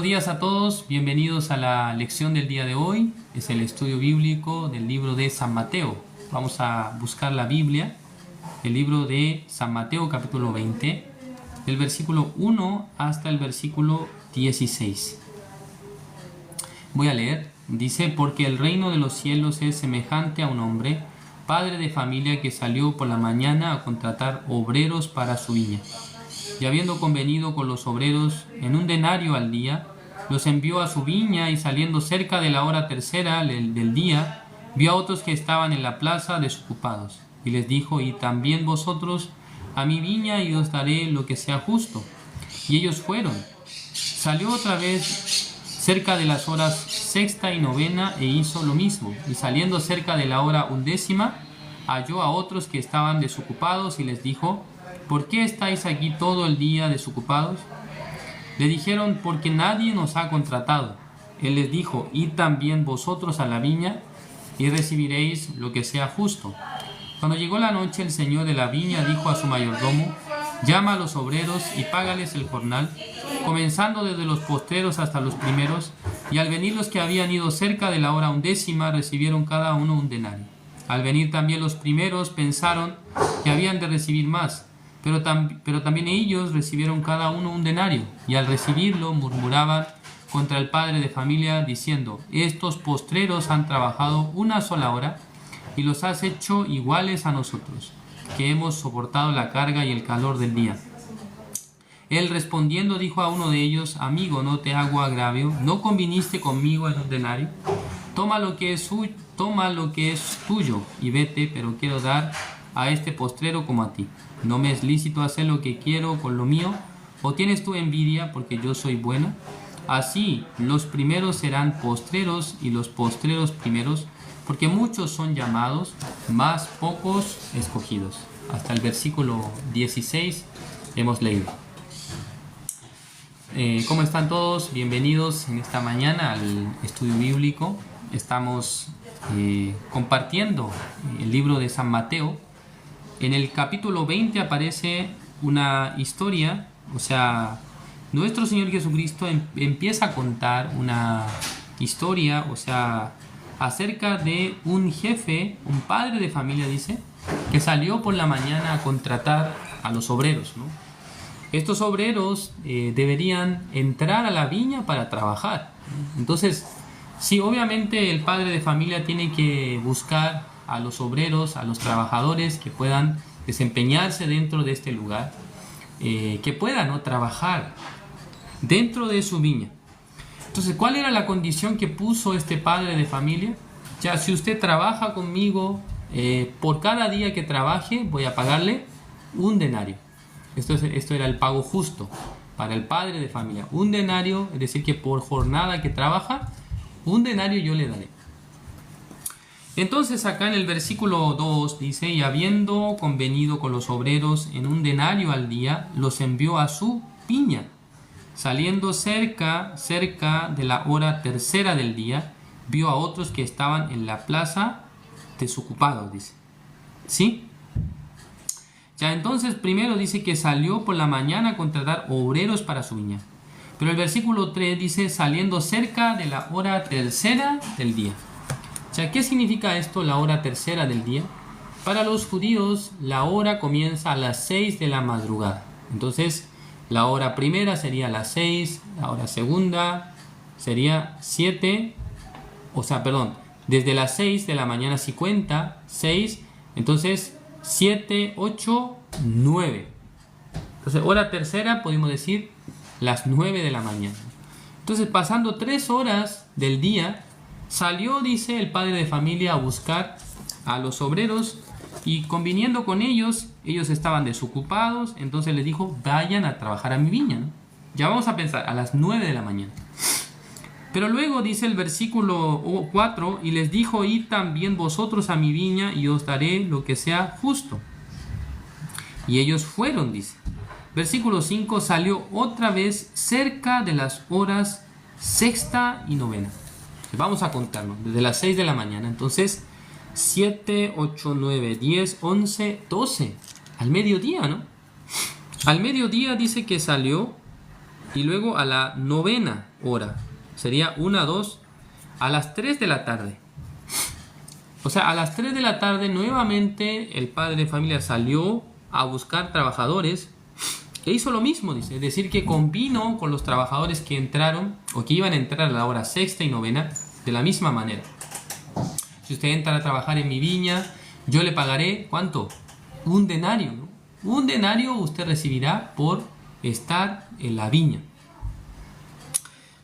Buenos días a todos, bienvenidos a la lección del día de hoy. Es el estudio bíblico del libro de San Mateo. Vamos a buscar la Biblia, el libro de San Mateo capítulo 20, del versículo 1 hasta el versículo 16. Voy a leer. Dice: porque el reino de los cielos es semejante a un hombre, padre de familia, que salió por la mañana a contratar obreros para su viña. Y habiendo convenido con los obreros en un denario al día, los envió a su viña, y saliendo cerca de la hora tercera del día, vio a otros que estaban en la plaza desocupados, y les dijo: id también vosotros a mi viña, y os daré lo que sea justo. Y ellos fueron. Salió otra vez cerca de las horas sexta y novena, e hizo lo mismo. Y saliendo cerca de la hora undécima, halló a otros que estaban desocupados, y les dijo: ¿por qué estáis aquí todo el día desocupados? Le dijeron: porque nadie nos ha contratado. Él les dijo: id también vosotros a la viña, y recibiréis lo que sea justo. Cuando llegó la noche, el señor de la viña dijo a su mayordomo: llama a los obreros y págales el jornal, comenzando desde los postreros hasta los primeros. Y al venir los que habían ido cerca de la hora undécima, recibieron cada uno un denario. Al venir también los primeros, pensaron que habían de recibir más, pero también ellos recibieron cada uno un denario, y al recibirlo murmuraban contra el padre de familia, diciendo: estos postreros han trabajado una sola hora, y los has hecho iguales a nosotros, que hemos soportado la carga y el calor del día. Él respondiendo dijo a uno de ellos: amigo, no te hago agravio, ¿no conviniste conmigo en un denario? Toma lo que es tuyo y vete, pero quiero dar a este postrero como a ti. ¿No me es lícito hacer lo que quiero con lo mío? ¿O tienes tú envidia porque yo soy bueno? Así los primeros serán postreros, y los postreros primeros, porque muchos son llamados, mas pocos escogidos. Hasta el versículo 16 hemos leído. ¿Cómo están todos? Bienvenidos en esta mañana al estudio bíblico. Estamos compartiendo el libro de San Mateo. En el capítulo 20 aparece una historia, o sea, nuestro Señor Jesucristo empieza a contar una historia, o sea, acerca de un jefe, un padre de familia, dice, que salió por la mañana a contratar a los obreros, ¿no? Estos obreros deberían entrar a la viña para trabajar. Entonces, sí, obviamente el padre de familia tiene que buscar a los obreros, a los trabajadores que puedan desempeñarse dentro de este lugar, que puedan, ¿no?, trabajar dentro de su viña. Entonces, ¿cuál era la condición que puso este padre de familia? Ya, si usted trabaja conmigo, por cada día que trabaje voy a pagarle un denario. Esto era el pago justo para el padre de familia. Un denario, es decir, que por jornada que trabaja, un denario yo le daré. Entonces acá en el versículo 2 dice: y habiendo convenido con los obreros en un denario al día, los envió a su viña. Saliendo cerca de la hora tercera del día, vio a otros que estaban en la plaza desocupados, dice. ¿Sí? Ya, entonces primero dice que salió por la mañana a contratar obreros para su viña. Pero el versículo 3 dice: saliendo cerca de la hora tercera del día. Ya, ¿qué significa esto, la hora tercera del día? Para los judíos, la hora comienza a las 6 de la madrugada. Entonces, la hora primera sería a las 6, la hora segunda sería 7, desde las 6 de la mañana si cuenta, 6, entonces 7, 8, 9. Entonces, hora tercera podemos decir las 9 de la mañana. Entonces, pasando 3 horas del día, salió, dice, el padre de familia a buscar a los obreros, y conviniendo con ellos estaban desocupados. Entonces les dijo: vayan a trabajar a mi viña, ¿no? Ya vamos a pensar, a las 9 de la mañana. Pero luego dice el versículo 4: y les dijo: id también vosotros a mi viña, y os daré lo que sea justo. Y ellos fueron, dice. Versículo 5: salió otra vez cerca de las horas sexta y novena. Vamos a contarnos, desde las 6 de la mañana. Entonces, 7, 8, 9, 10, 11, 12. Al mediodía, ¿no? Al mediodía dice que salió, y luego a la novena. hora. Sería 1, 2, a las 3 de la tarde. O sea, a las 3 de la tarde nuevamente el padre de familia salió a buscar trabajadores e hizo lo mismo, dice. Es decir, que combinó con los trabajadores que entraron o que iban a entrar a la hora sexta y novena de la misma manera. Si usted entra a trabajar en mi viña, yo le pagaré, ¿cuánto? Un denario, ¿no? Un denario usted recibirá por estar en la viña.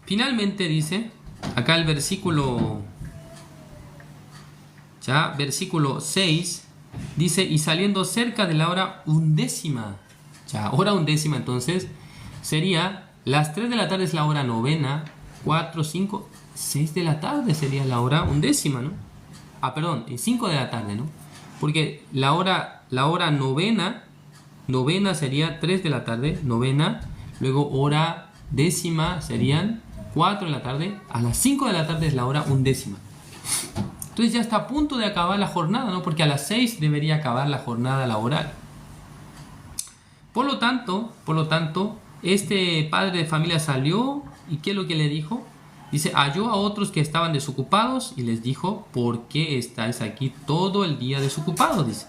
Finalmente dice, acá el versículo 6, dice, y saliendo cerca de la hora 11. Ya, hora 11 entonces sería, las 3 de la tarde es la hora novena, 4, 5, 6 de la tarde sería la hora 11, ¿no? Ah, perdón, 5 de la tarde, ¿no? Porque la hora novena sería 3 de la tarde, novena, luego hora décima serían 4 de la tarde, a las 5 de la tarde es la hora 11. Entonces ya está a punto de acabar la jornada, ¿no? Porque a las 6 debería acabar la jornada laboral. Por lo tanto, este padre de familia salió y ¿qué es lo que le dijo? Dice, halló a otros que estaban desocupados y les dijo, ¿por qué estáis aquí todo el día desocupados? Dice.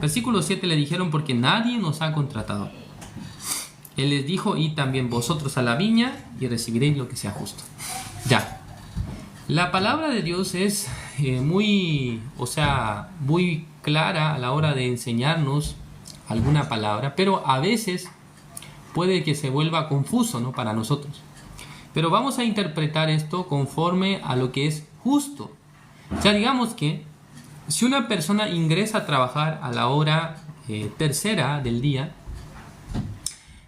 Versículo 7 le dijeron, porque nadie nos ha contratado. Él les dijo, id también vosotros a la viña y recibiréis lo que sea justo. Ya. La palabra de Dios es muy clara a la hora de enseñarnos alguna palabra, pero a veces puede que se vuelva confuso, ¿no? Para nosotros. Pero vamos a interpretar esto conforme a lo que es justo. Ya digamos que si una persona ingresa a trabajar a la hora tercera del día,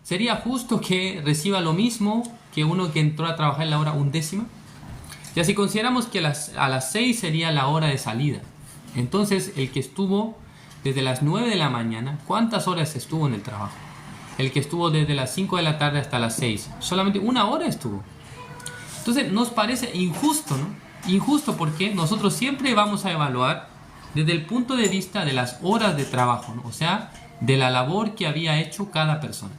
¿sería justo que reciba lo mismo que uno que entró a trabajar en la hora 11? Ya si consideramos que a las 6 sería la hora de salida, entonces el que estuvo desde las 9 de la mañana, ¿cuántas horas estuvo en el trabajo? El que estuvo desde las 5 de la tarde hasta las 6, solamente 1 hora estuvo. Entonces nos parece injusto, ¿no? Injusto porque nosotros siempre vamos a evaluar desde el punto de vista de las horas de trabajo, ¿no? O sea, de la labor que había hecho cada persona.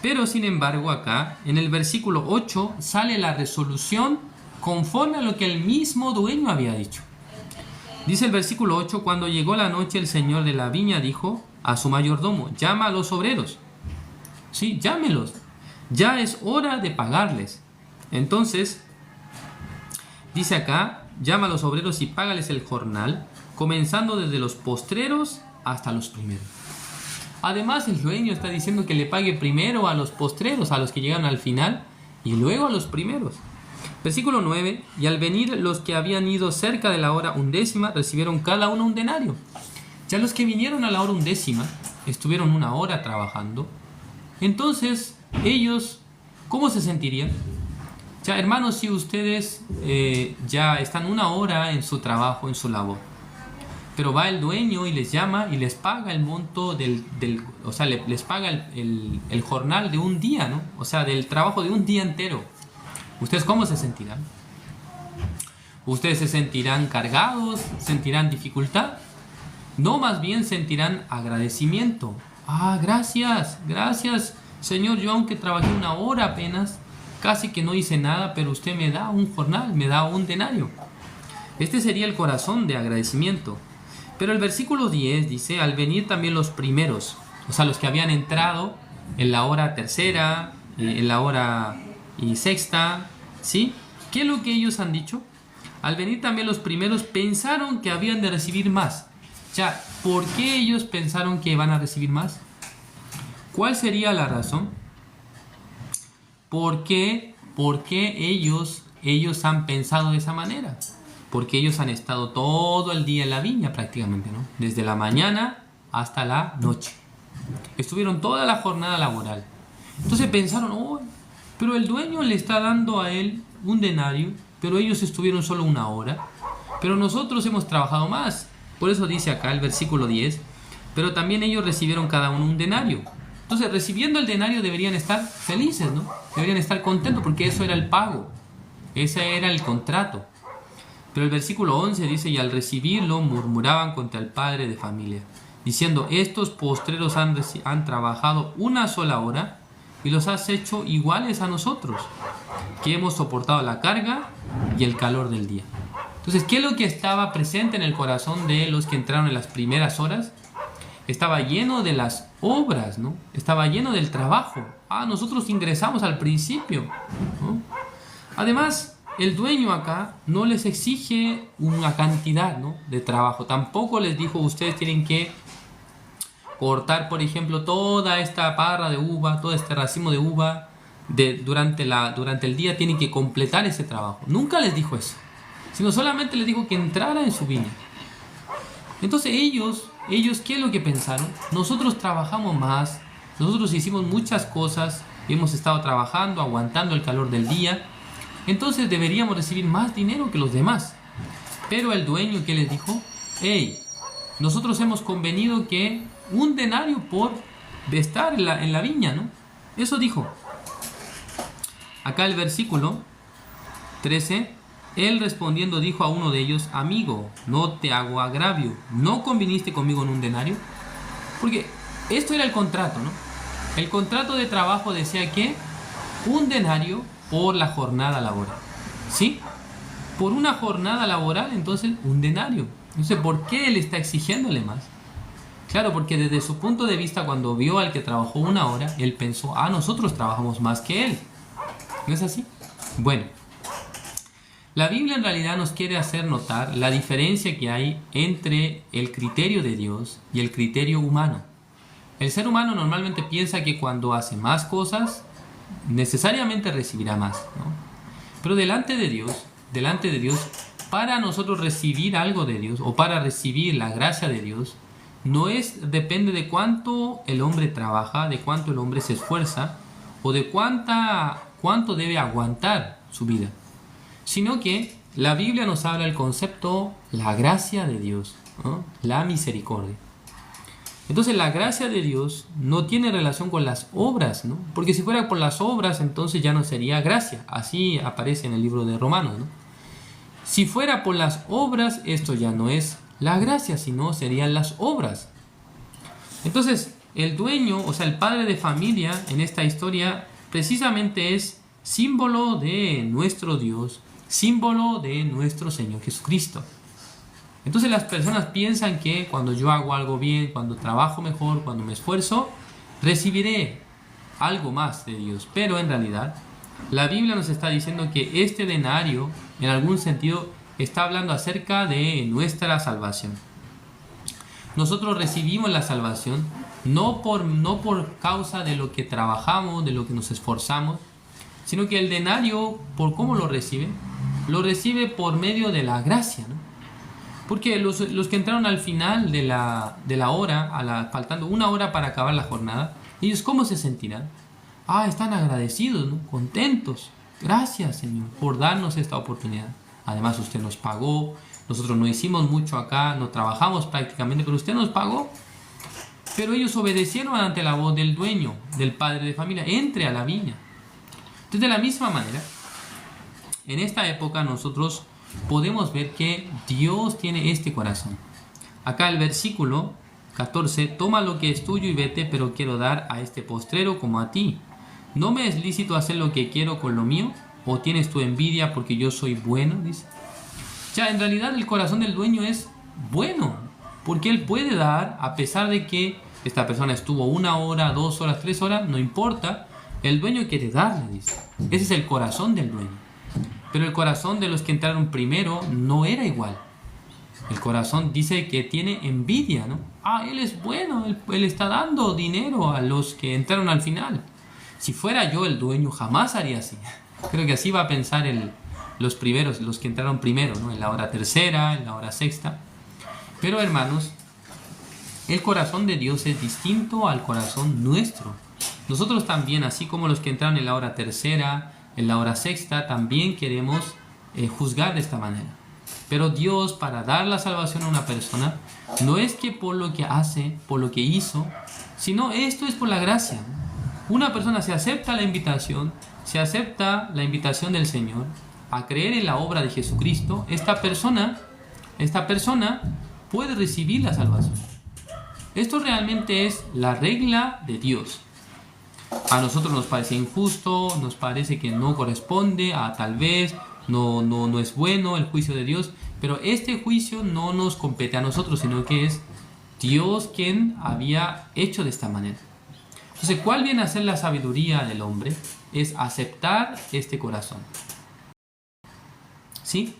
Pero sin embargo acá, en el versículo 8, sale la resolución conforme a lo que el mismo dueño había dicho. Dice el versículo 8, cuando llegó la noche el señor de la viña dijo a su mayordomo, llama a los obreros. Sí, llámelos. Ya es hora de pagarles. Entonces, dice acá, llama a los obreros y págales el jornal, comenzando desde los postreros hasta los primeros. Además, el dueño está diciendo que le pague primero a los postreros, a los que llegaron al final, y luego a los primeros. Versículo 9, y al venir los que habían ido cerca de la hora 11, recibieron cada uno un denario. Ya los que vinieron a la hora 11, estuvieron 1 hora trabajando. Entonces, ellos, ¿cómo se sentirían? Ya, hermanos, si ustedes ya están 1 hora en su trabajo, en su labor, pero va el dueño y les llama y les paga el monto o sea, les paga el jornal de un día, ¿no? O sea, del trabajo de un día entero. ¿Ustedes cómo se sentirán? ¿Ustedes se sentirán cargados? ¿Sentirán dificultad? No, más bien sentirán agradecimiento. Ah, gracias, Señor, yo aunque trabajé 1 hora apenas, casi que no hice nada, pero usted me da un jornal, me da un denario. Este sería el corazón de agradecimiento. Pero el versículo 10 dice, al venir también los primeros, o sea, los que habían entrado en la hora tercera, en la hora sexta, ¿sí? ¿Qué es lo que ellos han dicho? Al venir también los primeros pensaron que habían de recibir más. Ya, ¿por qué ellos pensaron que van a recibir más? ¿Cuál sería la razón? ¿Por qué ellos han pensado de esa manera? Porque ellos han estado todo el día en la viña prácticamente, ¿no? Desde la mañana hasta la noche. Estuvieron toda la jornada laboral. Entonces pensaron, oh, pero el dueño le está dando a él un denario, pero ellos estuvieron solo 1 hora. Pero nosotros hemos trabajado más. Por eso dice acá el versículo 10, pero también ellos recibieron cada uno un denario. Entonces, recibiendo el denario deberían estar felices, ¿no? Deberían estar contentos porque eso era el pago. Ese era el contrato. Pero el versículo 11 dice, y al recibirlo murmuraban contra el padre de familia, diciendo, estos postreros han trabajado 1 sola hora y los has hecho iguales a nosotros, que hemos soportado la carga y el calor del día. Entonces, ¿qué es lo que estaba presente en el corazón de los que entraron en las primeras horas? Estaba lleno de las obras, ¿no? Estaba lleno del trabajo. Nosotros ingresamos al principio, ¿no? Además, el dueño acá no les exige una cantidad, ¿no?, de trabajo. Tampoco les dijo, ustedes tienen que cortar, por ejemplo, toda esta parra de uva, todo este racimo de uva durante el día, tienen que completar ese trabajo. Nunca les dijo eso, sino solamente les dijo que entrara en su viña. Entonces ellos, ¿qué es lo que pensaron? Nosotros trabajamos más, nosotros hicimos muchas cosas, hemos estado trabajando, aguantando el calor del día, entonces deberíamos recibir más dinero que los demás. Pero el dueño, ¿qué les dijo? Hey, nosotros hemos convenido que 1 denario por estar en la viña, ¿no? Eso dijo. Acá el versículo 13. Él respondiendo dijo a uno de ellos, amigo, no te hago agravio, ¿no conviniste conmigo en 1 denario? Porque esto era el contrato, ¿no? El contrato de trabajo decía que 1 denario por la jornada laboral, ¿sí? Por una jornada laboral, entonces 1 denario. Entonces, ¿por qué él está exigiéndole más? Claro, porque desde su punto de vista, cuando vio al que trabajó 1 hora, él pensó, nosotros trabajamos más que él. ¿No es así? Bueno, la Biblia en realidad nos quiere hacer notar la diferencia que hay entre el criterio de Dios y el criterio humano. El ser humano normalmente piensa que cuando hace más cosas, necesariamente recibirá más, ¿no? Pero delante de Dios, para nosotros recibir algo de Dios o para recibir la gracia de Dios, depende de cuánto el hombre trabaja, de cuánto el hombre se esfuerza o de cuánto debe aguantar su vida, sino que la Biblia nos habla del concepto la gracia de Dios, ¿no?, la misericordia. Entonces la gracia de Dios no tiene relación con las obras, ¿no? Porque si fuera por las obras, entonces ya no sería gracia. Así aparece en el libro de Romanos, ¿no? Si fuera por las obras, esto ya no es la gracia, sino serían las obras. Entonces, el dueño, o sea, el padre de familia en esta historia, precisamente es símbolo de nuestro Dios, símbolo de nuestro Señor Jesucristo. Entonces las personas piensan que cuando yo hago algo bien, cuando trabajo mejor, cuando me esfuerzo, recibiré algo más de Dios. Pero en realidad, la Biblia nos está diciendo que este denario, en algún sentido, está hablando acerca de nuestra salvación. Nosotros recibimos la salvación no por causa de lo que trabajamos, de lo que nos esforzamos, sino que el denario, ¿por cómo lo recibe? Lo recibe por medio de la gracia, ¿no? Porque los que entraron al final de la hora, faltando 1 hora para acabar la jornada, ellos ¿cómo se sentirán? Están agradecidos, ¿no?, contentos. Gracias, Señor, por darnos esta oportunidad. Además, usted nos pagó. Nosotros no hicimos mucho acá, no trabajamos prácticamente, pero usted nos pagó. Pero ellos obedecieron ante la voz del dueño, del padre de familia. Entre a la viña. Entonces, de la misma manera, en esta época nosotros podemos ver que Dios tiene este corazón. Acá el versículo 14, toma lo que es tuyo y vete, pero quiero dar a este postrero como a ti. ¿No me es lícito hacer lo que quiero con lo mío? ¿O tienes tu envidia porque yo soy bueno? Dice. Ya, en realidad el corazón del dueño es bueno, porque él puede dar, a pesar de que esta persona estuvo 1 hora, 2 horas, 3 horas, no importa, el dueño quiere darle, dice. Ese es el corazón del dueño. Pero el corazón de los que entraron primero no era igual. El corazón dice que tiene envidia, ¿no? Él es bueno, él está dando dinero a los que entraron al final. Si fuera yo el dueño, jamás haría así. Creo que así va a pensar los primeros, los que entraron primero, ¿no?, en la hora tercera, en la hora sexta. Pero hermanos, el corazón de Dios es distinto al corazón nuestro. Nosotros también, así como los que entraron en la hora tercera, en la hora sexta, también queremos juzgar de esta manera. Pero Dios, para dar la salvación a una persona, no es que por lo que hace, por lo que hizo, sino esto es por la gracia. Una persona se acepta la invitación del Señor a creer en la obra de Jesucristo, esta persona puede recibir la salvación. Esto realmente es la regla de Dios. A nosotros nos parece injusto, nos parece que no corresponde, a tal vez no es bueno el juicio de Dios, pero este juicio no nos compete a nosotros, sino que es Dios quien había hecho de esta manera. Entonces, ¿cuál viene a ser la sabiduría del hombre? Es aceptar este corazón. ¿Sí?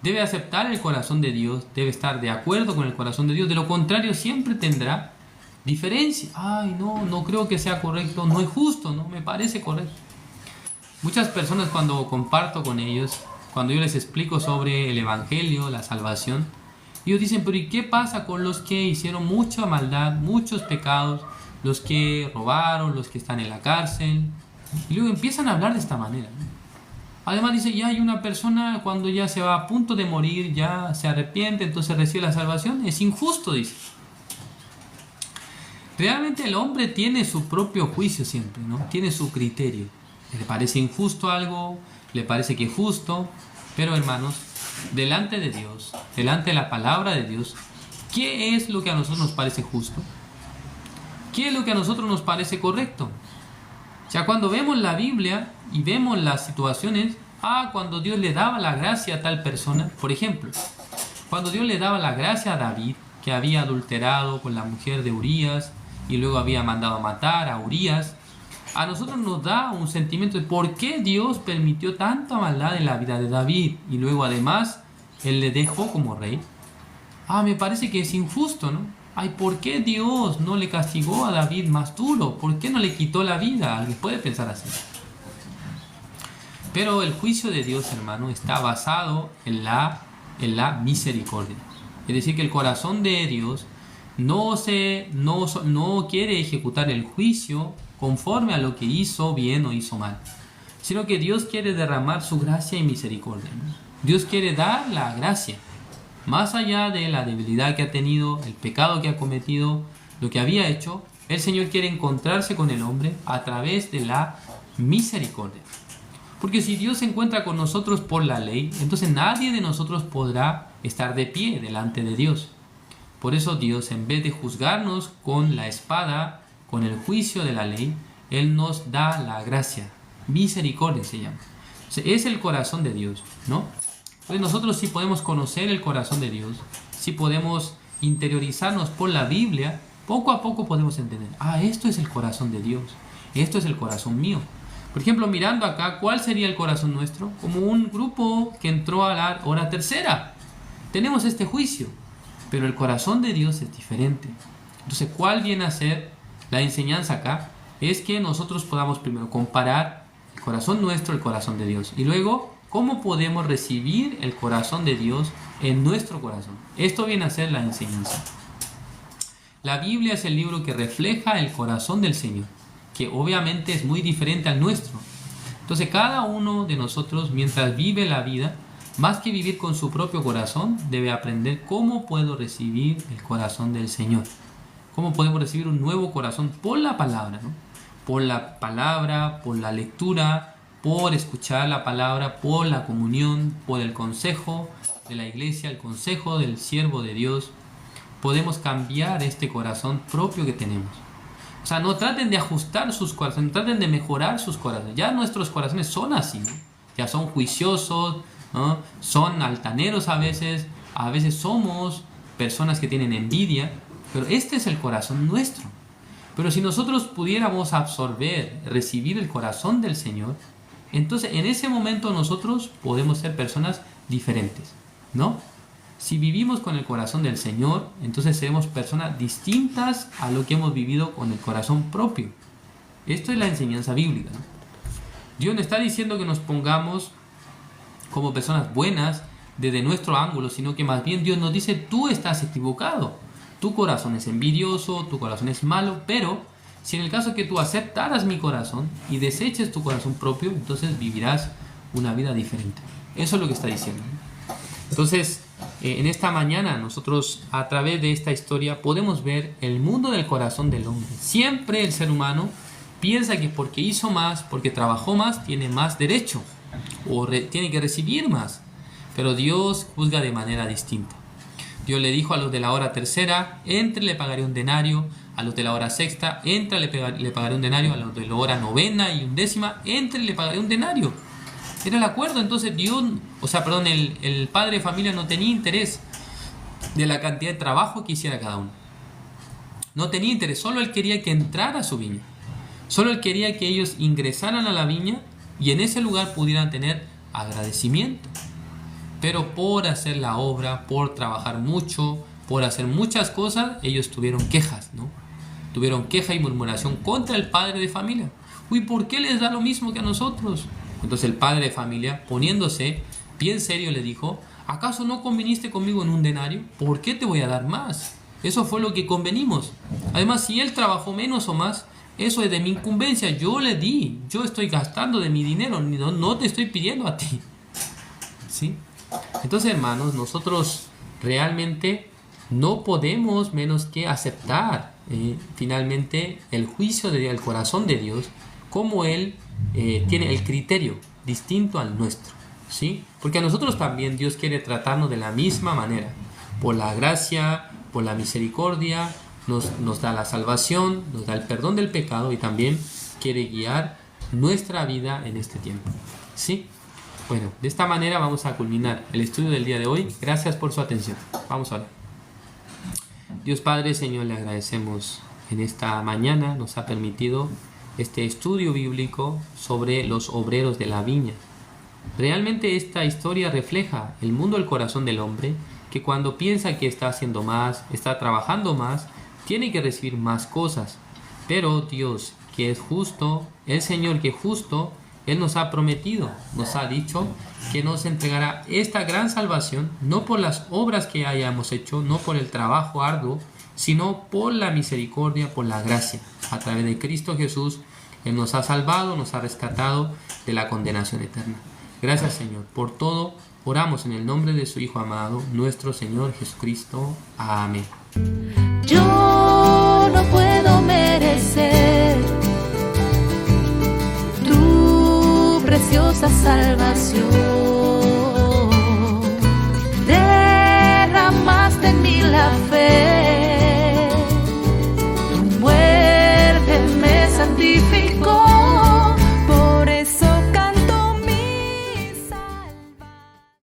Debe aceptar el corazón de Dios, debe estar de acuerdo con el corazón de Dios, de lo contrario siempre tendrá diferencia. Ay, no creo que sea correcto, no es justo, no me parece correcto. Muchas personas cuando comparto con ellos, cuando yo les explico sobre el Evangelio, la salvación, ellos dicen, pero ¿y qué pasa con los que hicieron mucha maldad, muchos pecados, los que robaron, los que están en la cárcel? Y luego empiezan a hablar de esta manera, ¿no? Además dice, ya hay una persona cuando ya se va a punto de morir, ya se arrepiente, entonces recibe la salvación. Es injusto, dice. Realmente el hombre tiene su propio juicio siempre, ¿no? Tiene su criterio. Le parece injusto algo, le parece que es justo, pero hermanos, delante de Dios, delante de la palabra de Dios, ¿qué es lo que a nosotros nos parece justo? ¿Qué es lo que a nosotros nos parece correcto? O sea, cuando vemos la Biblia y vemos las situaciones, cuando Dios le daba la gracia a tal persona, por ejemplo, cuando Dios le daba la gracia a David, que había adulterado con la mujer de Urías y luego había mandado a matar a Urías, a nosotros nos da un sentimiento de por qué Dios permitió tanta maldad en la vida de David y luego además Él le dejó como rey. Me parece que es injusto, ¿no? ¿Por qué Dios no le castigó a David más duro? ¿Por qué no le quitó la vida? Alguien puede pensar así. Pero el juicio de Dios, hermano, está basado en la misericordia. Es decir, que el corazón de Dios no quiere ejecutar el juicio conforme a lo que hizo bien o hizo mal, sino que Dios quiere derramar su gracia y misericordia, ¿no? Dios quiere dar la gracia. Más allá de la debilidad que ha tenido, el pecado que ha cometido, lo que había hecho, el Señor quiere encontrarse con el hombre a través de la misericordia. Porque si Dios se encuentra con nosotros por la ley, entonces nadie de nosotros podrá estar de pie delante de Dios. Por eso Dios, en vez de juzgarnos con la espada, con el juicio de la ley, Él nos da la gracia. Misericordia se llama. Es el corazón de Dios, ¿no? Entonces nosotros sí podemos conocer el corazón de Dios, sí podemos interiorizarnos por la Biblia, poco a poco podemos entender, esto es el corazón de Dios, esto es el corazón mío. Por ejemplo, mirando acá, ¿cuál sería el corazón nuestro? Como un grupo que entró a la hora tercera. Tenemos este juicio, pero el corazón de Dios es diferente. Entonces, ¿cuál viene a ser la enseñanza acá? Es que nosotros podamos primero comparar el corazón nuestro, el corazón de Dios, y luego ¿cómo podemos recibir el corazón de Dios en nuestro corazón? Esto viene a ser la enseñanza. La Biblia es el libro que refleja el corazón del Señor, que obviamente es muy diferente al nuestro. Entonces cada uno de nosotros, mientras vive la vida, más que vivir con su propio corazón, debe aprender cómo puedo recibir el corazón del Señor. Cómo podemos recibir un nuevo corazón por la palabra, ¿no? Por la palabra, por la lectura, por escuchar la palabra, por la comunión, por el consejo de la iglesia, el consejo del siervo de Dios, podemos cambiar este corazón propio que tenemos. O sea, no traten de ajustar sus corazones, traten de mejorar sus corazones. Ya nuestros corazones son así, ¿no? Ya son juiciosos, ¿no? Son altaneros a veces somos personas que tienen envidia, pero este es el corazón nuestro. Pero si nosotros pudiéramos absorber, recibir el corazón del Señor, entonces en ese momento nosotros podemos ser personas diferentes, ¿no? Si vivimos con el corazón del Señor, entonces seremos personas distintas a lo que hemos vivido con el corazón propio. Esto es la enseñanza bíblica, ¿no? Dios no está diciendo que nos pongamos como personas buenas desde nuestro ángulo, sino que más bien Dios nos dice, tú estás equivocado, tu corazón es envidioso, tu corazón es malo, pero si en el caso que tú aceptaras mi corazón y deseches tu corazón propio, entonces vivirás una vida diferente. Eso es lo que está diciendo. Entonces, en esta mañana nosotros a través de esta historia podemos ver el mundo del corazón del hombre. Siempre el ser humano piensa que porque hizo más, porque trabajó más, tiene más derecho o tiene que recibir más. Pero Dios juzga de manera distinta. Dios le dijo a los de la hora tercera, entre le pagaré un denario, a los de la hora sexta, entra, le pagaré un denario, a los de la hora novena y 1/10, entra y le pagaré un denario. Era el acuerdo. Entonces el padre de familia no tenía interés de la cantidad de trabajo que hiciera cada uno. No tenía interés, solo él quería que entrara a su viña. Solo él quería que ellos ingresaran a la viña y en ese lugar pudieran tener agradecimiento. Pero por hacer la obra, por trabajar mucho, por hacer muchas cosas, ellos tuvieron quejas, ¿no? Tuvieron queja y murmuración contra el padre de familia. Uy, ¿por qué les da lo mismo que a nosotros? Entonces el padre de familia, poniéndose bien serio, le dijo: ¿acaso no conviniste conmigo en un denario? ¿Por qué te voy a dar más? Eso fue lo que convenimos. Además, si él trabajó menos o más, eso es de mi incumbencia. Yo le di, yo estoy gastando de mi dinero, no te estoy pidiendo a ti. ¿Sí? Entonces, hermanos, nosotros realmente no podemos menos que aceptar finalmente el juicio del corazón de Dios, como Él tiene el criterio distinto al nuestro, ¿sí? Porque a nosotros también Dios quiere tratarnos de la misma manera. Por la gracia, por la misericordia, nos da la salvación, nos da el perdón del pecado y también quiere guiar nuestra vida en este tiempo, ¿sí? Bueno, de esta manera vamos a culminar el estudio del día de hoy. Gracias por su atención. Vamos a orar. Dios Padre, Señor, le agradecemos en esta mañana, nos ha permitido este estudio bíblico sobre los obreros de la viña. Realmente esta historia refleja el mundo del corazón del hombre, que cuando piensa que está haciendo más, está trabajando más, tiene que recibir más cosas. Pero Dios, que es justo, el Señor que es justo, Él nos ha prometido, nos ha dicho que nos entregará esta gran salvación, no por las obras que hayamos hecho, no por el trabajo arduo, sino por la misericordia, por la gracia. A través de Cristo Jesús, Él nos ha salvado, nos ha rescatado de la condenación eterna. Gracias, Señor, por todo. Oramos en el nombre de su Hijo amado, nuestro Señor Jesucristo. Amén. Yo no puedo merecer tu preciosa salvación.